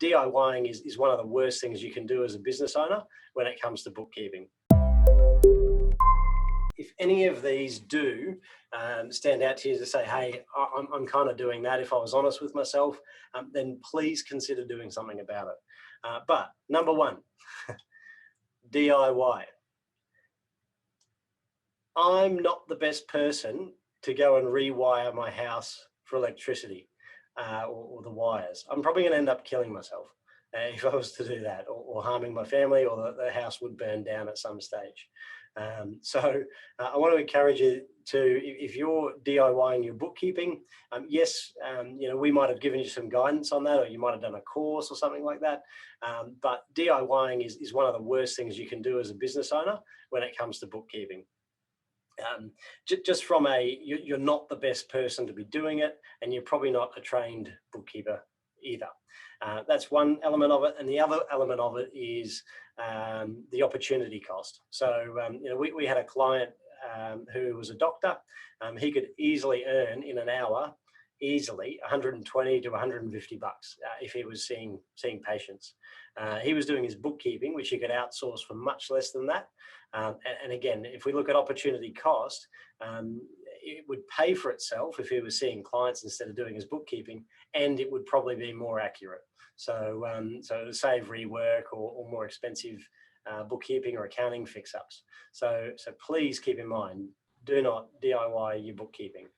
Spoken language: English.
DIYing is one of the worst things you can do as a business owner when it comes to bookkeeping. If any of these do stand out to you to say, hey, I'm kind of doing that, if I was honest with myself, then please consider doing something about it. But number one, DIY. I'm not the best person to go and rewire my house for electricity or the wires. I'm probably going to end up killing myself if I was to do that, or harming my family, or the house would burn down at some stage. So I want to encourage you to, if you're DIYing your bookkeeping, yes, we might have given you some guidance on that, or you might have done a course or something like that. But DIYing is one of the worst things you can do as a business owner when it comes to bookkeeping. Just from you're not the best person to be doing it, and you're probably not a trained bookkeeper either. That's one element of it, and the other element of it is the opportunity cost. So we had a client who was a doctor. He could easily earn in an hour, easily 120 to 150 bucks if he was seeing patients. He was doing his bookkeeping, which he could outsource for much less than that. And again, if we look at opportunity cost, it would pay for itself if he was seeing clients instead of doing his bookkeeping, and it would probably be more accurate. So to save rework or more expensive bookkeeping or accounting fix-ups. So please keep in mind, do not DIY your bookkeeping.